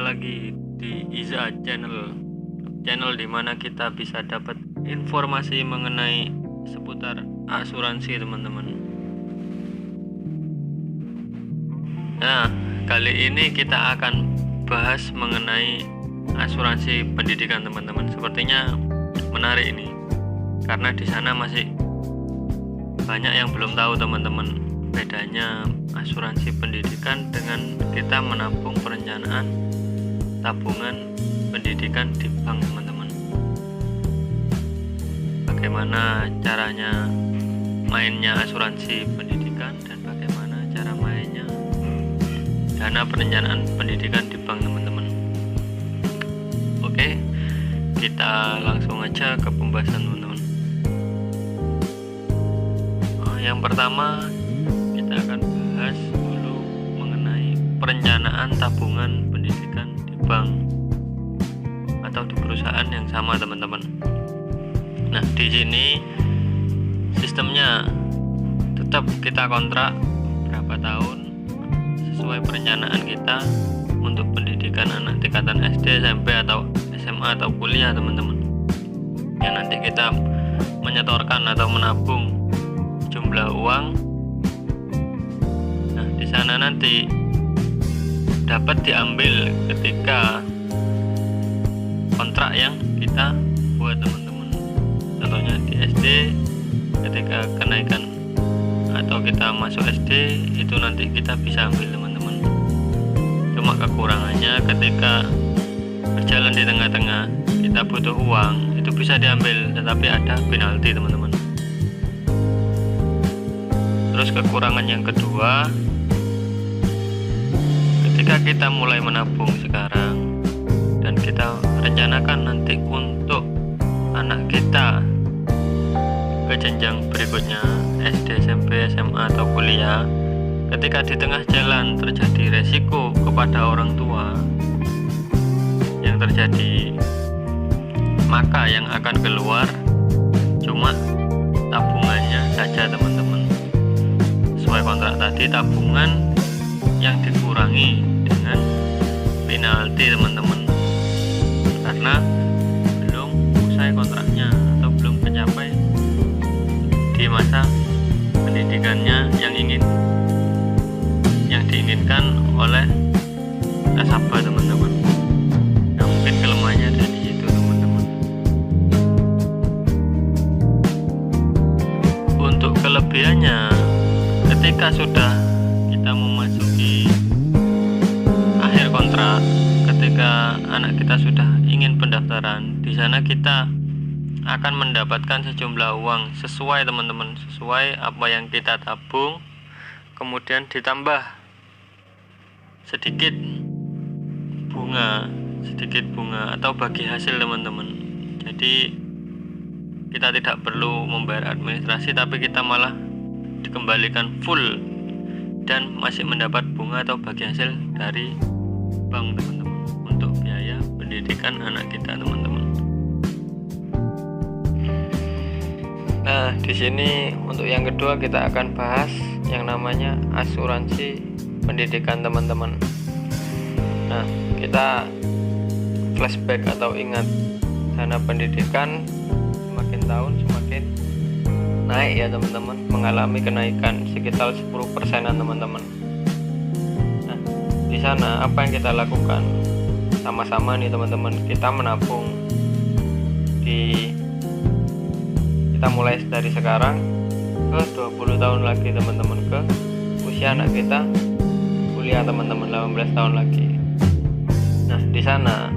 lagi di Iza channel dimana kita bisa dapat informasi mengenai seputar asuransi teman-teman. Nah, kali ini kita akan bahas mengenai asuransi pendidikan teman-teman. Sepertinya menarik ini karena di sana masih banyak yang belum tahu teman-teman bedanya asuransi pendidikan dengan kita menabung perencanaan tabungan pendidikan di bank teman-teman. Bagaimana caranya mainnya asuransi pendidikan dan bagaimana cara mainnya dana perencanaan pendidikan di bank teman-teman. Oke, kita langsung aja ke pembahasan teman-teman. Yang pertama kita akan bahas dulu mengenai perencanaan tabungan pendidikan di bank atau di perusahaan yang sama teman-teman. Nah, di sini sistemnya tetap kita kontrak berapa tahun sesuai perencanaan kita untuk pendidikan anak tingkatan SD, SMP atau SMA atau kuliah teman-teman. Yang nanti kita menyetorkan atau menabung jumlah uang. Nah, di sana nanti dapat diambil ketika kontrak yang kita buat teman-teman. Contohnya di SD ketika kenaikan atau kita masuk SD itu nanti kita bisa ambil teman-teman. Cuma kekurangannya ketika berjalan di tengah-tengah kita butuh uang itu bisa diambil, tetapi ada penalti teman-teman. Terus kekurangan yang kedua, ketika kita mulai menabung sekarang dan kita rencanakan nanti untuk anak kita ke jenjang berikutnya SD, SMP, SMA atau kuliah, ketika di tengah jalan terjadi resiko kepada orang tua yang terjadi, maka yang akan keluar cuma tabungannya saja teman-teman. Sesuai kontrak tadi, tabungan yang dikurangi dengan penalti teman-teman, karena belum usai kontraknya atau belum mencapai di masa pendidikannya yang diinginkan oleh nasabah teman-teman. Nah, mungkin kelemahannya ada di situ teman-teman. Untuk kelebihannya, ketika sudah kita memasuki akhir kontrak, ketika anak kita sudah ingin pendaftaran, di sana kita akan mendapatkan sejumlah uang sesuai teman-teman, sesuai apa yang kita tabung, kemudian ditambah sedikit bunga atau bagi hasil teman-teman. Jadi kita tidak perlu membayar administrasi, tapi kita malah dikembalikan full dan masih mendapat bunga atau bagi hasil dari bank teman-teman untuk biaya pendidikan anak kita teman-teman. Nah, di sini untuk yang kedua kita akan bahas yang namanya asuransi pendidikan teman-teman. Nah, kita flashback atau ingat, dana pendidikan semakin tahun semakin naik ya teman-teman, mengalami kenaikan sekitar 10%-an teman-teman. Nah, di sana apa yang kita lakukan? Sama-sama nih teman-teman, kita menabung kita mulai dari sekarang ke 20 tahun lagi teman-teman, ke usia anak kita kuliah teman-teman, 18 tahun lagi. Nah, di sana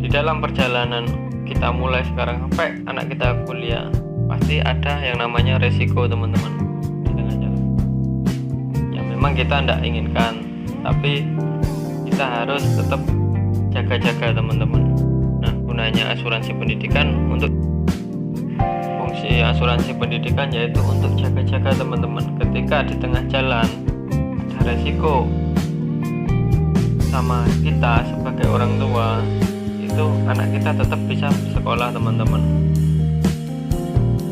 di dalam perjalanan kita mulai sekarang sampai anak kita kuliah, pasti ada yang namanya resiko teman-teman di tengah jalan yang memang kita tidak inginkan, tapi kita harus tetap jaga-jaga teman-teman. Nah, gunanya asuransi pendidikan, untuk fungsi asuransi pendidikan yaitu untuk jaga-jaga teman-teman. Ketika di tengah jalan ada resiko sama kita sebagai orang tua, itu anak kita tetap bisa sekolah teman-teman.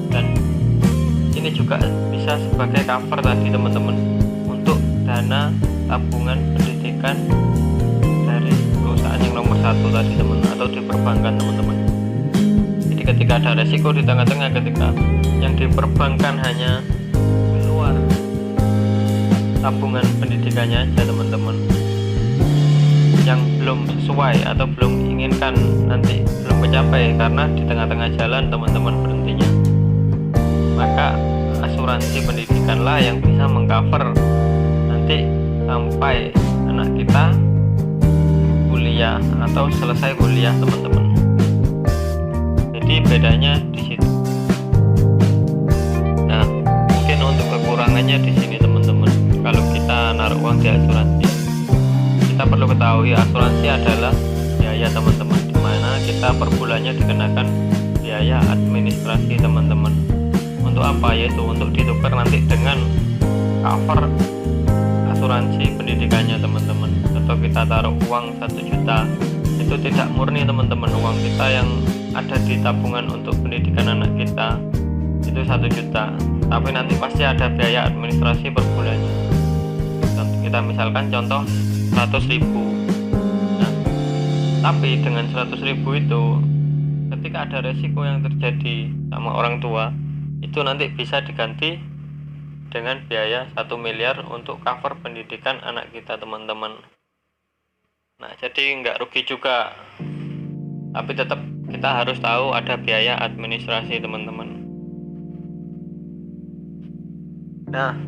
Dan ini juga bisa sebagai cover tadi teman-teman untuk dana tabungan pendidikan dari nomor satu tadi teman, atau di perbankan teman-teman. Jadi ketika ada resiko di tengah-tengah, ketika yang di perbankan hanya keluar tabungan pendidikannya aja teman-teman, yang belum sesuai atau belum inginkan, nanti belum mencapai karena di tengah-tengah jalan teman-teman berhentinya, maka asuransi pendidikanlah yang bisa mengcover nanti sampai anak kita kuliah atau selesai kuliah teman-teman. Jadi bedanya di situ. Nah, mungkin untuk kekurangannya di sini teman-teman, kalau kita naruh uang di asuransi, kita perlu ketahui asuransi adalah biaya teman-teman, dimana kita per bulannya dikenakan biaya administrasi teman-teman. Untuk apa? Yaitu untuk ditukar nanti dengan cover asuransi pendidikannya teman-teman. Atau kita taruh uang 1 juta, itu tidak murni teman-teman, uang kita yang ada di tabungan untuk pendidikan anak kita itu 1 juta, tapi nanti pasti ada biaya administrasi per bulannya. Kita misalkan contoh 100.000. Nah, tapi dengan 100.000 itu ketika ada resiko yang terjadi sama orang tua, itu nanti bisa diganti dengan biaya 1 miliar untuk cover pendidikan anak kita teman-teman. Nah, jadi nggak rugi juga, tapi tetap kita harus tahu ada biaya administrasi teman-teman. Nah,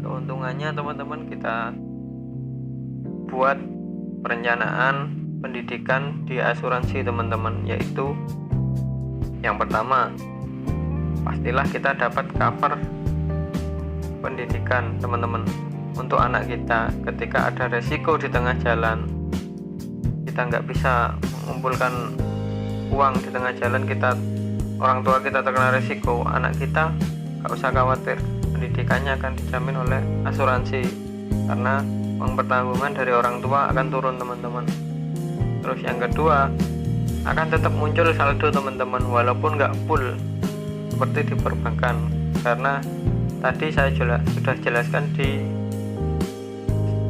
keuntungannya teman-teman, kita buat perencanaan pendidikan di asuransi teman-teman, yaitu yang pertama, pastilah kita dapat cover pendidikan teman-teman untuk anak kita. Ketika ada resiko di tengah jalan, kita nggak bisa mengumpulkan uang di tengah jalan, orang tua kita terkena resiko, anak kita nggak usah khawatir, pendidikannya akan dijamin oleh asuransi, karena uang pertanggungan dari orang tua akan turun teman-teman. Terus yang kedua, akan tetap muncul saldo teman-teman, walaupun nggak full seperti di perbankan, karena tadi saya sudah jelaskan di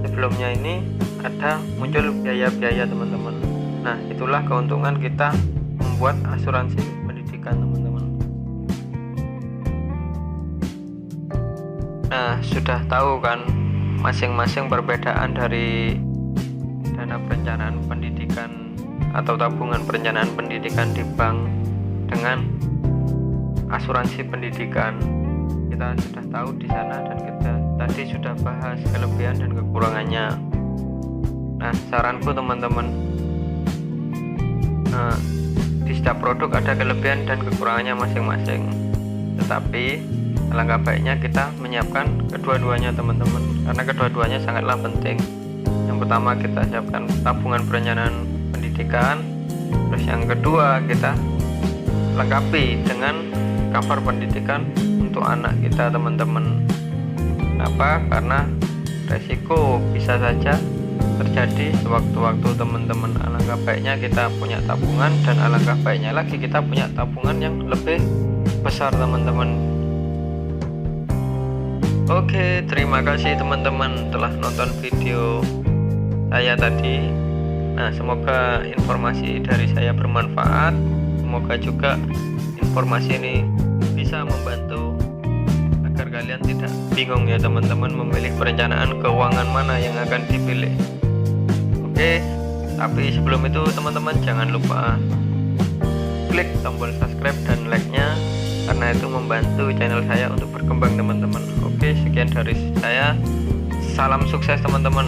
sebelumnya, ini ada muncul biaya-biaya teman-teman. Nah, itulah keuntungan kita membuat asuransi pendidikan teman-teman. Nah, sudah tahu kan masing-masing perbedaan dari dana perencanaan pendidikan atau tabungan perencanaan pendidikan di bank dengan asuransi pendidikan. Kita sudah tahu di sana, dan kita tadi sudah bahas kelebihan dan kekurangannya. Nah, saranku teman-teman, di setiap produk ada kelebihan dan kekurangannya masing-masing, tetapi alangkah baiknya kita menyiapkan kedua-duanya teman-teman, karena kedua-duanya sangatlah penting. Yang pertama, kita siapkan tabungan perencanaan pendidikan, terus yang kedua kita lengkapi dengan cover pendidikan untuk anak kita teman-teman. Kenapa? Karena resiko bisa saja terjadi sewaktu-waktu teman-teman. Alangkah baiknya kita punya tabungan, dan alangkah baiknya lagi kita punya tabungan yang lebih besar teman-teman. Oke, terima kasih teman-teman telah nonton video saya tadi. Nah, semoga informasi dari saya bermanfaat. Semoga juga informasi ini bisa membantu agar kalian tidak bingung ya teman-teman, memilih perencanaan keuangan mana yang akan dipilih. Oke, tapi sebelum itu teman-teman jangan lupa klik tombol subscribe dan like-nya, karena itu membantu channel saya untuk berkembang teman-teman. Oke, sekian dari saya. Salam sukses teman-teman.